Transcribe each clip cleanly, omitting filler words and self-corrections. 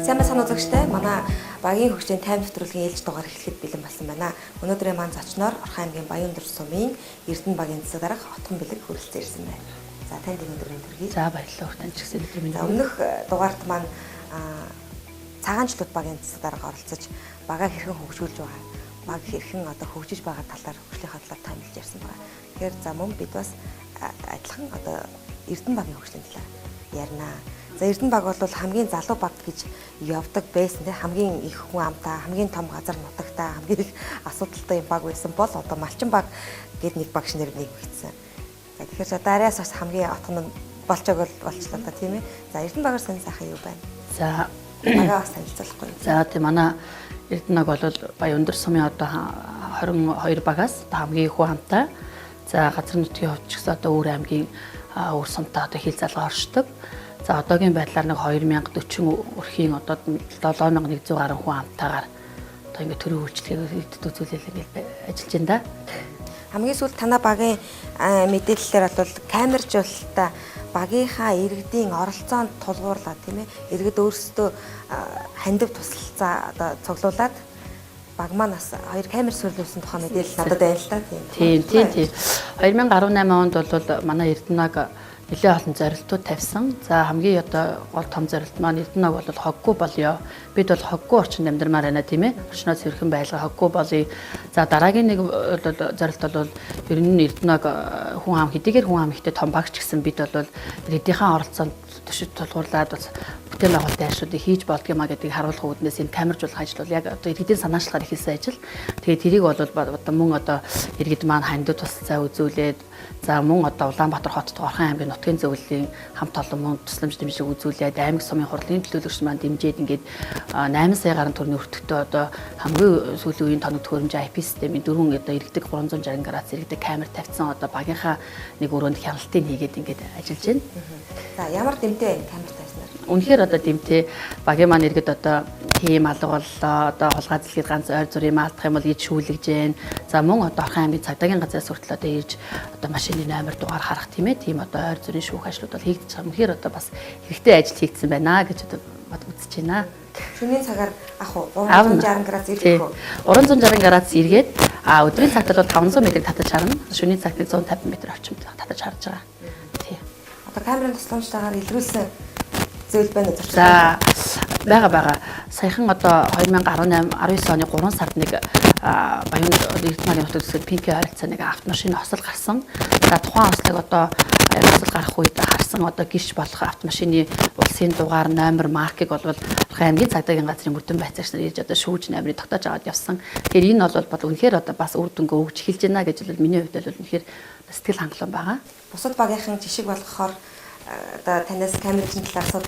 Сайн байна үзэгчтэй. Манай багийн хөгжлийн тайм нэвтрүүлгийн ээлж дугаар эхлэхэд бэлэн болсон байна. Өнөөдрийн маань зочноор Орхон аймгийн Баяндөр сумын Эрдэнэ багийн засаг дарга Хотхон Бэлэг хүрэлцэн ирсэн байна. За танд өнөөдрийн төргий. За баярлалаа хүртэн ч гэсэн өдрийн За өмнөх дугаарт маань цагаанчлууд багийн засаг дарга оролцож багаа хэрхэн хөгжүүлж байгаа, баг хэрхэн одоо хөгжиж байгаа талаар хөгжлийн талаар тайлбарлаж ярьсан байна. Тэгэхээр за мөн бид бас адилхан одоо Эрдэнэ багийн хөгжлийн талаар ярина. За Эрдэнэ баг бол хамгийн залуу баг гэж явдаг байсан тийм хамгийн их хүн амтай, хамгийн том газар нутагтай, хамгийн их асуудалтай юм баг байсан бол одоо Малчин баг гэд нэг багш нэр нэгвэгдсэн. За тэгэхээр одоо араас бас хамгийн отгон болчоог болчлоо та тийм ээ. За Эрдэнэ багаар сонь сайхан юу байна? За багаа бас танилцуулахгүй. За тийм манай Эрдэнэ баг бол Баяндөр сумын одоо 22 багаас хамгийн их хүн амтай. За газар нутгийн хувьд ч гэсэн одоо өөр аймгийн өөр сумтай одоо хил залгаа оршдог. За одоогийн байдлаар нэг 2040 өрхийн одоо 7100 гаруй хүн амтайгаар одоо ингээд төрийн үйлчлэгийг үзүүлэл ингээд ажиллаж байна да. Хамгийн сүүлд танай багийн мэдээллээр бол камержуулалтаа багийнхаа иргэдийн оролцоонд тулгуурлаа тийм ээ. Иргэд өөрсдөө хандив тусалцаа одоо цуглуулад баг маань бас 2 камер сурлуулсан тухай мэдээлэл надад байна л та тийм. Тийм. 2018 онд бол манай Эрдэнэ баг нэлээд олон зорилтууд тавьсан. За хамгийн одоо гол том зорилт маань Эрдэнэ баг бол хоггүй болёо. Бид бол хоггүй орчинд амьдармаар байна тийм ээ. Орчноос хэрхэн байлгаа хоггүй болъё. За дараагийн нэг зорилт бол ер нь Эрдэнэ баг хүн ам хэдийгээр хүн ам ихтэй том багч гэсэн бид бол эдийнхээ оролцоонд төшөд тулгуурлаад бас бүтээл байгуулалтын ажлуудыг хийж болдгиймаа гэдгийг харуулах үүднээс энэ камержуулах ажил бол яг одоо иргэдийн санаачлагаар ихэлсэн ажил. Тэгээд тэрийг бол одоо мөн одоо иргэд маань хандив тусалцаа үзүүлээд за мөн одоо Улаанбаатар хотод Орхон аймгийн нутгийн зөвлөлийн хамт олон мөн тусламж дэмжиг үзүүлээд аймаг сумын хурлын төлөөлөгч маань дэмжиж ингээд 8 сая гаруй төгрөгийн өртөгтэй одоо хамгийн сүүлийн үеийн тоног төхөөрөмж IP системийн дөрвөн одоо иргэдэг 360 градус иргэдэг камер тавьсан одоо багийнхаа нэг өрөөнд хяналтыг хийгээд ингээд ажиллаж байна. За ямар дэмтэй байна камер тавьснаар? Үнэхээр одоо дэмтэй багийн маань иргэд одоо тийм алга боллоо одоо хулгай зэлгээд ганц ойр зүрийн маалтах юм бол иж шүүлгэж जैन. За мөн одоо Орхон аймгийн цагдаагийн газраас хүртэл одоо ирж одоо машины номер дугаар харах тийм ээ. Тийм одоо ойр зүрийн шүүх ажлууд бол хийгдэж байгаа. Үнэхээр одоо бас хэрэгтэй ажил хийгдсэн байна гэж одоо бод үзэж байна. Шөнийн цагаар ах уу 360 градус ирэх үү? 360 градус эргээд өдрийн цагт бол 500 м татаж харна. Шөнийн цагт 150 м орчимд татаж харж байгаа. Тийм. Одоо камерын тусламжтайгаар илрүүлсэн зүйл байна уу? За байгаа. Саяхан одоо 2018 19 оны 3 сард нэг Баяндөр Эрдэнэ нутгийн төсөв пинки харилцаа нэг автомашин осол гарсан. За тухайн ослыг одоо осол гарах үед харсан одоо гიშ болох автомашины улсын дугаар номер маркийг бол Орхон аймгийн цагдаагийн газрын мөрдөн байцаагч нар ирж одоо шүүж номерыг тогтоож аваад явсан. Тэгэхээр энэ бол үнэхээр одоо бас үр дүнгээ өгч эхэлж байна гэж бол миний хувьд бол үнэхээр сэтгэл хангалуун байгаа. Бусад багийнхан жишг болгохоор одоо танаас камерын талаар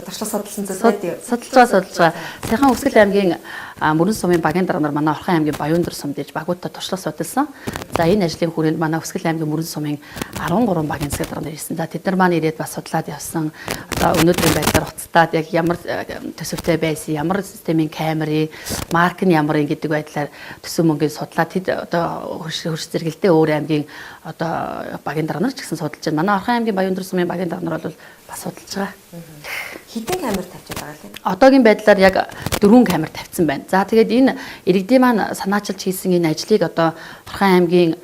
туршлага судалсан зүйл байдаг. Судалж байгаа. Сайхан Өсгөл аймгийн Мөрөн сумын багийн дарга нар манай Орхон аймгийн Баяндөр сумд иж багуудад туршлага судалсан. За энэ ажлын хүрээнд манай Өсгөл аймгийн Мөрөн сумын 13 багийн засаг дарга нар ирсэн. За тэд нар маань ирээд бас судлаад явсан. Одоо өнөөдрийн байдлаар уцтаад яг ямар төсөвтэй байсан, ямар системийн камерын, марк нь ямар гэдэг байдлаар төсөв мөнгөийг судлаад тэд одоо хөрш зэрэгэлдээ өөр аймгийн одоо багийн дарга нар ч гэсэн судалж байна. Манай Орхон аймгийн Баяндөр сумын багийн дарга нар бол бас судалж байгаа. Хэдэн камер тавьж байгаа юм? Одоогийн байдлаар яг 4 камер тавьсан байна. За тэгээд энэ иргэдийн маань санаачилж хийсэн энэ ажлыг одоо Орхон аймгийн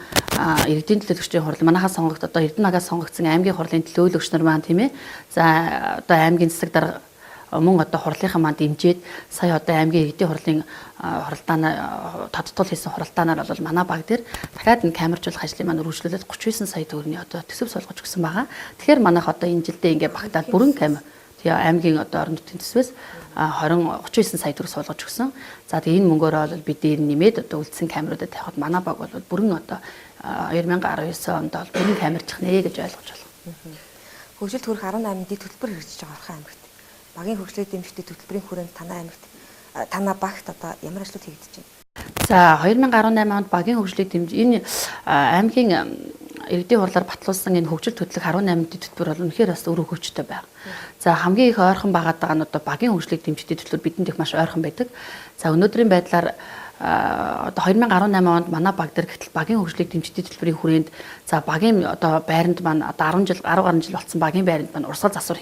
иргэдийн төлөөлөгчдийн хурал манайхаа сонгогд одоо Эрдэнэ багаас сонгогдсон аймгийн хурлын төлөөлөгч нар маань тийм ээ. За одоо аймгийн засаг дарга мөн одоо хурлынхаа маань дэмжиж сая одоо аймгийн иргэдийн хурлын хуралдаанаа тодтол хийсэн хуралдаанаар бол манай баг дээр дахиад энэ камержуулах ажлыг маань үргэлжлүүлээд 39 сая төгрөгийн одоо төсөв суулгаж өгсөн байгаа. Тэгэхээр манайх одоо энэ жилдээ ингээд багтаад бүрэн камер аймгийн одоо орон нутгийн төсвөөс 39 сая төгрөг суулгаж өгсөн. За тэгээ энэ мөнгөөрөө бол бид дээр нэмээд одоо үлдсэн камеруудад тавихад манай баг бол бүрэн одоо 2019 онд бол бүрэн камерчих нэ гэж ойлгож байна. Хөгжилд хүрэх 18 дэд төлбөр хэрэгжиж байгаа Орхон аймагт. Багийн хөгжлийг дэмждэг төлбөрийн хүрээнд танай багт одоо ямар ажлууд хийгдэж байна? За 2018 онд багийн хөгжлийг дэмжиж энэ аймгийн иргэдийн хурлаар батлуулсан энэ хөгжил төдлөх 18 дэд төлбөр бол үнэхээр бас өөр хөгжтэй байна. За хамгийн их ойрхон байгаад байгаа нь одоо багийн хөгжлийг дэмждэг төлбөр бидэнд их маш ойрхон байдаг. За өнөөдрийн байдлаар одоо 2018 онд манай баг дээр гэтэл багийн хөгжлийг дэмждэг төлбөрийн хүрээнд за багийн одоо байранд маань одоо 10 гаруй жил болсон багийн байранд маань урсгал засвар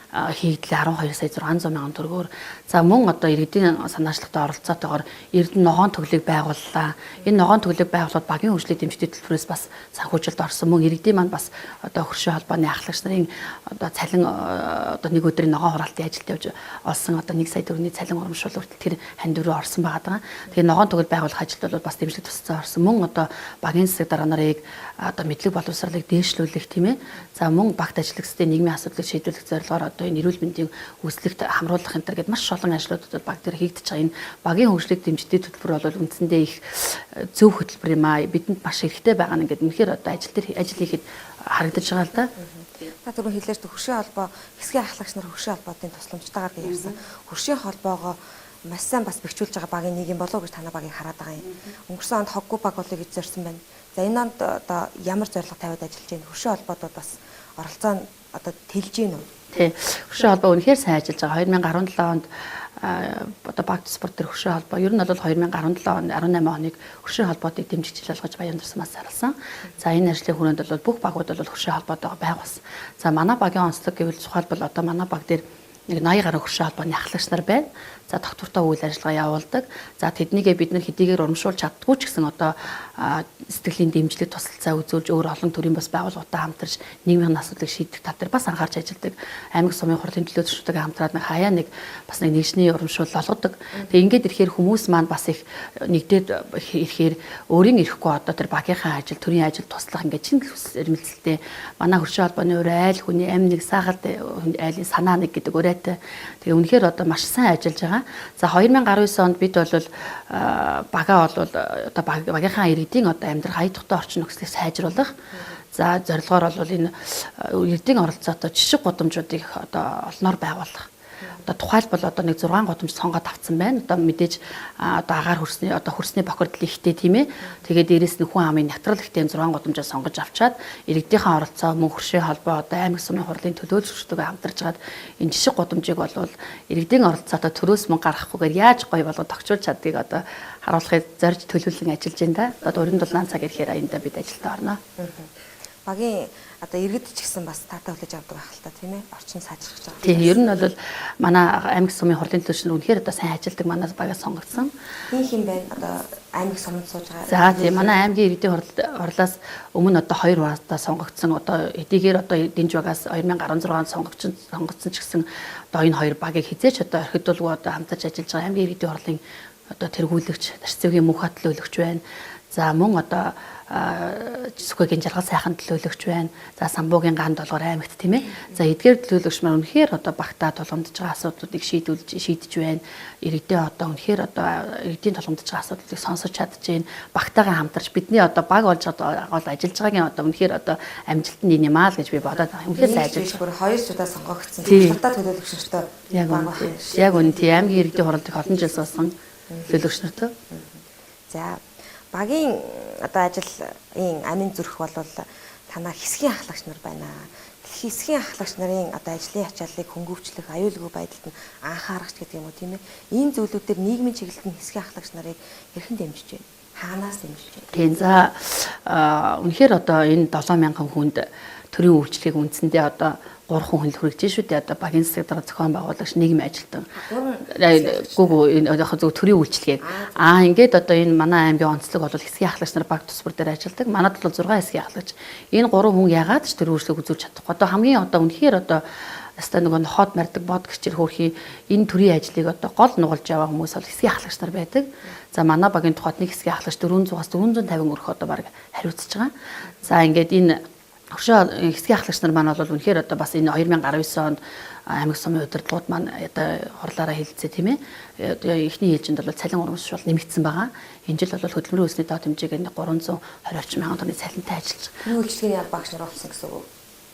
хийгдлээ 12 сая 600 мянган төгрөгөөр. За мөн одоо иргэдийн санаачлагтай оролцоотойгоор Эрдэнэ ногоон төглийг байгууллаа. Энэ ногоон төглийг байгуулахад багийн хөгжлийн дэмжлэг төлбөрөөс бас санхүүжилт орсон. Мөн иргэдийн маань бас одоо хөршийн холбооны ахлагч нарын одоо цалин одоо нэг өдрийн ногоон хураалтын ажилд явж олсон одоо 1 сая төгрөгийн цалин урамшуул хүртэл тэр хандивруу орсон байгаа. Тэгээ ногоон төгөл байгуулах ажилд бол бас дэмжлэг тусцаа орсон. Мөн одоо багийн засаг дарга нарыг одоо мэдлэг боловсролыг дээшлүүлэх тийм ээ. За мөн багт ажиллагчдын нийгмийн асуудлыг шийдвэрлэх зорилгоор одоо энэ эрүүл мэндийн үүслэгт хамруулах энэ төр гэдээ маш олон ажлуудад баг дээр хийгдэж байгаа. Энэ багийн хөгжлийг дэмждэг төлбөр бол үндсэндээ их зөв хөтөлбөр юм аа. Бидэнд маш хэрэгтэй байгаа нь ингээд үнэхээр одоо ажил хийхэд харагдаж байгаа л да. Та түрүү хэлээч хөршийн холбоо хэсгийн ахлагч нар хөршийн холбоодын тусламжтайгаар би ярьсан. Хөршийн холбоогоо маш сайн бас бэхжүүлж байгаа багийн нэг юм болов уу гэж танаа багийг хараад байгаа юм. Өнгөрсөн онд хоггүй баг болыг эзэрсэн байна. За энэ онд одоо ямар зорилго тавиад ажиллаж байна? Хөршийн холбоодод бас оролцоо нь одоо тэлж гин үү? Тий. Хөршийн холбоо үнэхээр сайн ажиллаж байгаа. 2017 онд одоо багт спорт төр хөршийн холбоо ер нь бол 2017 он 18 хоног хөршийн холбоодыг дэмжиж шилжүүлж Баян дурсамаас зарласан. За энэ ажлын хүрээнд бол бүх багууд бол хөршийн холбоотойгоо байгуулсан. За манай багийн онцлог гэвэл зохиолбол одоо манай баг дээр нэг 80 гаруй хөршийн холбооны ахлагч нар байна. За доктортой үйл ажиллагаа явуулдаг. За тэднийгээ бид нар хэдийгээр урамшуулж чаддгүй ч гэсэн одоо сэтгэлийн дэмжлэг тусалцаа үзүүлж өөр олон төрлийн бас байгууллагатай хамтарч нийгмийн асуудлыг шийдэх тал дээр бас анхаарч ажилладаг. Аймаг сумын хурлын төлөөлөгчдөө хамтраад нэг хаяа нэг бас нэг нэгжний урамшуул олгодог. Тэгээ ингээд ирэхээр хүмүүс маань бас их нэгдээд ирэхээр өөрийн ирэхгүй одоо тэр багийнхаа ажил, төрийн ажил туслах ингээд чин эрмэлзэлтэй манай хөршийн холбооны өөр айл хүний амь нэг саагаад айлын санаа нэг гэдэг урайтай. Тэгээ үнэхээр одоо маш сайн ажиллаж байгаа. За 2019 онд бид бол багаа бол одоо багийнхаа иргэдийн одоо амьдрах хаягдхтай орчин нөхцөлийг сайжруулах. За зорилгоор бол энэ иргэдийн оролцоотой жишг гудамжуудыг одоо олноор байгуулах. Одоо тухайлбал одоо нэг 6 гудамж сонгоод авсан байна. Одоо мэдээж одоо агаар хөрсний бохирдол ихтэй тийм ээ. Тэгээд дээрэс нь хүн амын нятрал ихтэй 6 гудамжаа сонгож авчаад иргэдийнхээ оролцоо мөн хөршийн холбоо одоо аймаг сумын хурлын төлөөлөгчдөө хамтарч гад энэ жишг гудамжийг бол иргэдийн оролцоотой төрөөс мөн гаргахгүйгээр яаж гоё болго тогтчулж чаддгийг одоо харуулахыг зорж төлөвлөн ажиллаж байна да. Одоо өрийн дулаан цаг ирэхээр аянда бид ажилдаа орно. Багийн одоо иргэд ч гэсэн бас таатай хүлээж авдаг байх л та тийм ээ. Орчин сайжрах гэж байгаа. Тийм ер нь бол манай аймаг сумын хурлын төлөөлөгч нар үнэхээр одоо сайн ажилдаг манаас багаас сонгогдсон. Хин байна одоо аймаг суманд сууж байгаа. За тийм манай аймгийн иргэдийн хурлаас өмнө одоо 2 багтаа сонгогдсон. Одоо эдгээр одоо дэнж багаас 2016 онд сонгогдсон ч гэсэн одоо энэ хоёр багийг хизээч одоо орхидуулгүй одоо хамтарч ажиллаж байгаа аймгийн иргэдийн хурлын одоо тэргүүлэгч, тарцэвгийн мөнх хатлөөлөгч байна. За мөн одоо Сүхбагийн жаргал сайхан төлөөлөгч байна. За Самбуугийн ган долгоор аймагт тийм ээ. За эдгээр төлөөлөгч маань үнэхээр одоо багтаа тулгамдж байгаа асуудлуудыг шийдэж байна. Иргэдээ одоо үнэхээр одоо иргэдийн тулгамдж байгаа асуудлуудыг сонсож чадчихээн. Багтаагаа хамтарч бидний одоо баг болж байгаа ажиллаж байгаагийн одоо үнэхээр одоо амжилт нь энэ юм аа л гэж би бодоод байна. Үнэхээр сайн ажиллаж байгаа. 2 удаа сонгогдсон. Багтаа төлөөлөгч нартай яг үнэ тийм аймгийн иргэдийн хурлыг олон жил суусан төлөөлөгч нартай. За багийн одоо ажлын амин зүрх бол танаа хэсгийн ахлагч нар байна. Хэсгийн ахлагч нарын одоо ажлын ачааллыг хөнгөвчлөх, аюулгүй байдалд нь анхаарах гэдэг юм уу тийм ээ. Ийм зүйлүүдээр нийгмийн чиглэлд нь хэсгийн ахлагч нарыг хэрхэн дэмжиж байна? Хаанаас дэмжиж байна? Тийм за үнэхээр одоо энэ 7000 хүнд төрийн үйлчлэгийг үндсэндээ одоо 3 хүн хүрэгжин шүү дээ. Одоо багийн засаг дарга зохион байгуулагч нийгмийн ажилтан. Гүг энэ яг зөв төрийн үйлчлэгийг. Ингээд одоо энэ манай аймгийн онцлог бол хэсгийн ахлагч нар баг тусбар дээр ажилладаг. Манайд бол 6 хэсгийн ахлагч. Энэ 3 хүн яагаад ч төрийн үйлчлэгийг үзүүлж чадахгүй. Одоо хамгийн одоо үнэхээр одоо яста нөгөө хоод мардаг бод гэрчэр хөөрхий энэ төрийн ажлыг одоо гол нугалж яваа хүмүүс бол хэсгийн ахлагч нар байдаг. За манай багийн тухайд нэг хэсгийн ахлагч 400-аас 450 өрх одоо баг хариуцж байгаа. За ингээд энэ хөршөө хэсгийн ахлагч нар маань бол үнэхээр одоо бас энэ 2019 онд аймаг сумын удирдлагууд маань одоо хурлаараа хэлэлцээ тийм ээ. Одоо эхний ээлжинд бол цалин урамшуул нэмэгдсэн байгаа. Энэ жил бол хөдөлмөрийн өсний доод хэмжээг 320 орчим мянган тонны цалинтай ажиллаж байгаа. Юу үйлчлэгийн ял багш нар болсон гэсэн үг.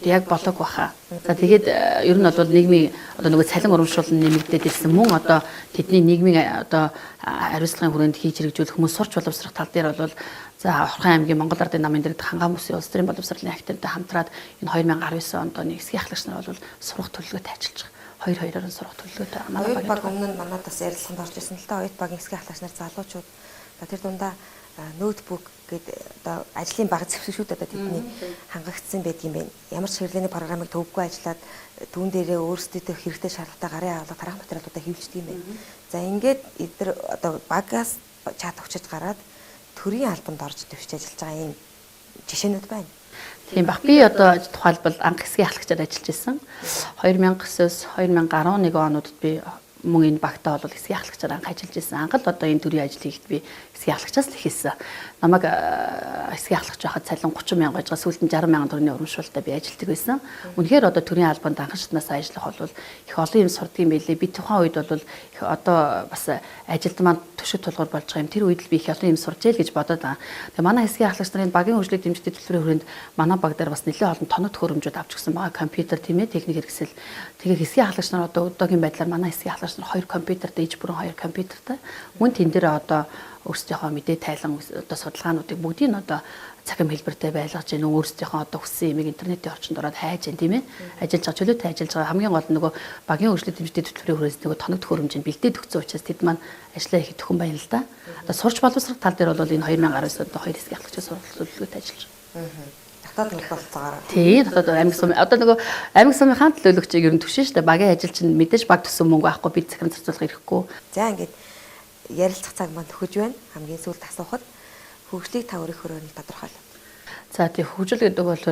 Яг болог баха. За тэгээд ер нь бол нийгмийн одоо нөгөө цалин урамшуул нэмэгдээд ирсэн мөн одоо тэдний нийгмийн одоо хариуцлагын хүрээнд хийж хэрэгжүүлэх хүмүүс сурч боловсрох тал дээр бол за Орхон аймгийн Монгол Ардын намын дэргэд Хангаан бүсийн улс төрийн боловсролын агенттай хамтраад энэ 2019 онд оны хэсгийн ахлагч нар бол сурах төлөвлөгөөтэй ажиллаж байгаа. 2-2-оор нь сурах төлөвлөгөөтэй. Манай баг өмнө нь манайд бас ярилцлаганд орж ирсэн л та оюут багийн хэсгийн ахлагч нар залуучууд тэр дундаа ноутбук гэдэг одоо ажлын баг зэвсэгчүүд одоо тэдний хангагдсан байдаг юм байна. Ямар ч хэрэглээний програмыг төвөггүй ажиллаад түүн дээрээ өөрсдөө хэрэгтэй шаардлагатай гарын авлага тарах материалуудаа хэвлждэг юм байна. За ингээд эдгээр одоо багаас чат өгчөж гараад төрийн албанд орж төвч ажиллаж байгаа юм жишээнүүд байна. Тийм баг. Би одоо тухайлбал анх хэсгийн ахлагчаар ажиллаж байсан. 2009-с 2011 онуудад би мөн энэ багтаа бол хэсгийн ахлагчаар анх ажиллаж байсан. Анх л одоо энэ төрлийн ажил хийхэд би хэсгийн ахлагчаас л эхэлсэн. Намайг хэсгийн ахлагч байхад цалин 30 мянга байжгаа сүүлд нь 60 мянган төгрөгийн урамшуулалтаа би ажилладаг байсан. Үнэхээр одоо төрийн албанд анхан шатнаас ажиллах бол их олон юм сурдаг юм байлээ. Би тухайн үед бол их одоо бас ажилд маань төшөг тулгуур болж байгаа юм. Тэр үед л би их олон юм сурч ял гэж бодоод байгаа. Тэгээ манай хэсгийн ахлагч нарын багийн хөгжлийг дэмждэг төлбөрийн хүрээнд манай баг дээр бас нэлээд олон тоног төхөөрөмжүүд авч гисэн байгаа. Компьютер тийм ээ, техник хэрэгсэл. Тэгээ хэсгийн ахлагч нар одоо одоогийн байдлаар манай хэсгийн ахлагч нар 2 компьютертэй, иж бүрэн 2 компьютертэй. Мөн тэн дээр одоо өөрсдийнхөө мэдээ тайлан одоо судалгаануудыг бүгдийг нь одоо цахим хэлбэртэй байлгаж гэнэ өөрсдийнхөө одоо хүссэн юмыг интернетийн орчинд ороод хайж гэн тийм ээ ажиллаж байгаа чөлөөтэй ажиллаж байгаа хамгийн гол нь нөгөө багийн хөгжлөд дэмждэг төлбөрийн хүрээс нөгөө тоног төхөөрөмжөнд бэлдээд өгсөн учраас тэд маань ажиллаа хийхэд төхөн байна л да. Одоо сурч боловсрох тал дээр бол энэ 2019 одоо 2 хэсгийн ахлагчийн сургалтын төлөвлөгөөтэй ажиллаж байгаа. Татаад болцоогоор. Тийм, татаад аймаг сумын одоо нөгөө аймаг сумын хаан төлөөлөгчийг ер нь түшин штэ багийн ажил чинь мэдээж баг төсөн мөнгө авахгүй бид захирам зарцуулах хэрэггүй. За ингээд ярилцах цаг маань төхөж байна. Хамгийн сүүлд асуухад хөгжлийг та өөрийнхөө нэг тодорхойлоо. За тийм хөгжил гэдэг бол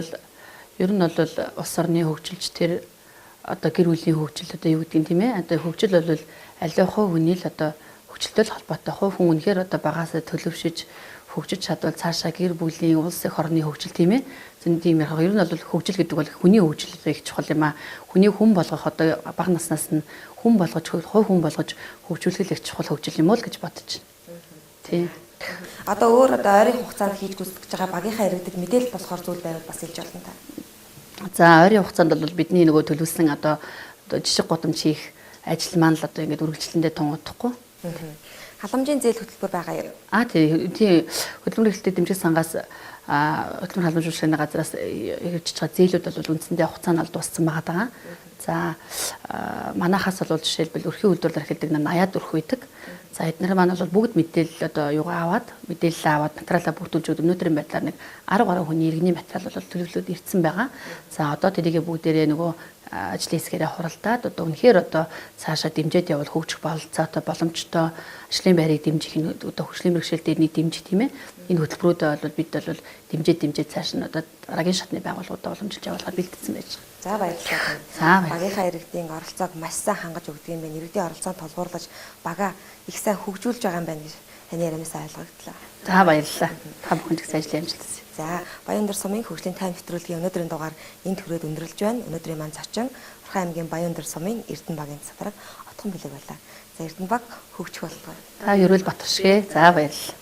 ер нь бол улс орны хөгжилч тэр одоо гэр бүлийн хөгжил одоо юу гэдэг юм тийм ээ. Одоо хөгжил бол аливаа хувь хүний л одоо хөгжилтэй холбоотой хувь хүн үнэхээр одоо багаас төлөвшөж хөгжиж чадвал цаашаа гэр бүлийн улс их орны хөгжил тийм ээ. Зэн тийм яг ер нь бол хөгжил гэдэг бол хүний хөгжил их чухал юм аа. Хүний хүн болгох одоо бага наснаас нь хүн болгож хувь хүн болгож хөгжүүлэх их чухал хөгжил юм уу л гэж бодож байна. Тийм. Одоо өөр одоо ойрын хугацаанд хийж гүйцэтгэж байгаа багийнхаа иргэдэд мэдээлэл болохоор зүйл байвал бас хэлж болно та. За ойрын хугацаанд бол бидний нөгөө төлөвлөсөн одоо жишг гудамж хийх ажил маань л одоо ингээд үргэлжлэндээ тунгуудахгүй. Халамжийн зээл хөтөлбөр байгаа юу? Тийм хөдөлмөр эрхлэлтэй дэмжих сангаас хөдөлмөр халамжуулалтын газраас хэрэгжиж байгаа зээлүүд бол үндсэндээ хугацаанд дууссан байгаа. За манайхаас бол жишээлбэл өрхийн үйлдвэрлэл эрхэлдэг 80-аад өрх үйдэг. За эдгээр маань бол бүгд мэдээлэл одоо юугаа аваад мэдээлэл аваад материалаа бүрдүүлж өнөөдрийн байдлаар нэг 10 гаруй хүний иргэний материал бол төлөвлөлөд ирсэн байгаа. За одоо тэрийг бүгдээрээ нөгөө ажлын хэсгээрээ хуралдаад одоо үнэхээр одоо цаашаа дэмжиж явал хөгжих бололцоотой боломжтой ажлын байрыг дэмжих нь одоо хөгжлийн бэрхшээлтэй нэг дэмжих тийм ээ. Энэ хөтөлбөрүүдэд бол бид бол дэмжиж цааш нь одоо дараагийн шатны байгууллагуудаа уламжилж явуулахаар бэлтгэсэн байж байгаа. За баярлалаа. Багийнхаа иргэдийн оролцоог маш сайн хангаж өгдөг юм байна. Иргэдийн оролцоонд толгуурлаж бага их сайн хөгжүүлж байгаа юм байна гэж таны ярианаас ойлгогдлоо. За баярлалаа. Та бүхэнд их сайн ажил амжилт хүсье. За Баяндар сумын хөгжлийн тайм нэвтрүүлгийн өнөөдрийн дугаар энд хүрээд өндөрлж байна. Өнөөдрийн маань зочин Орхон аймгийн Баяндар сумын Эрдэнэ багийн засаг дарга Отхон Билэг байлаа. За Эрдэнэ баг хөгжих болтугай. Та ерөөл Батаршгэ. За баярлалаа.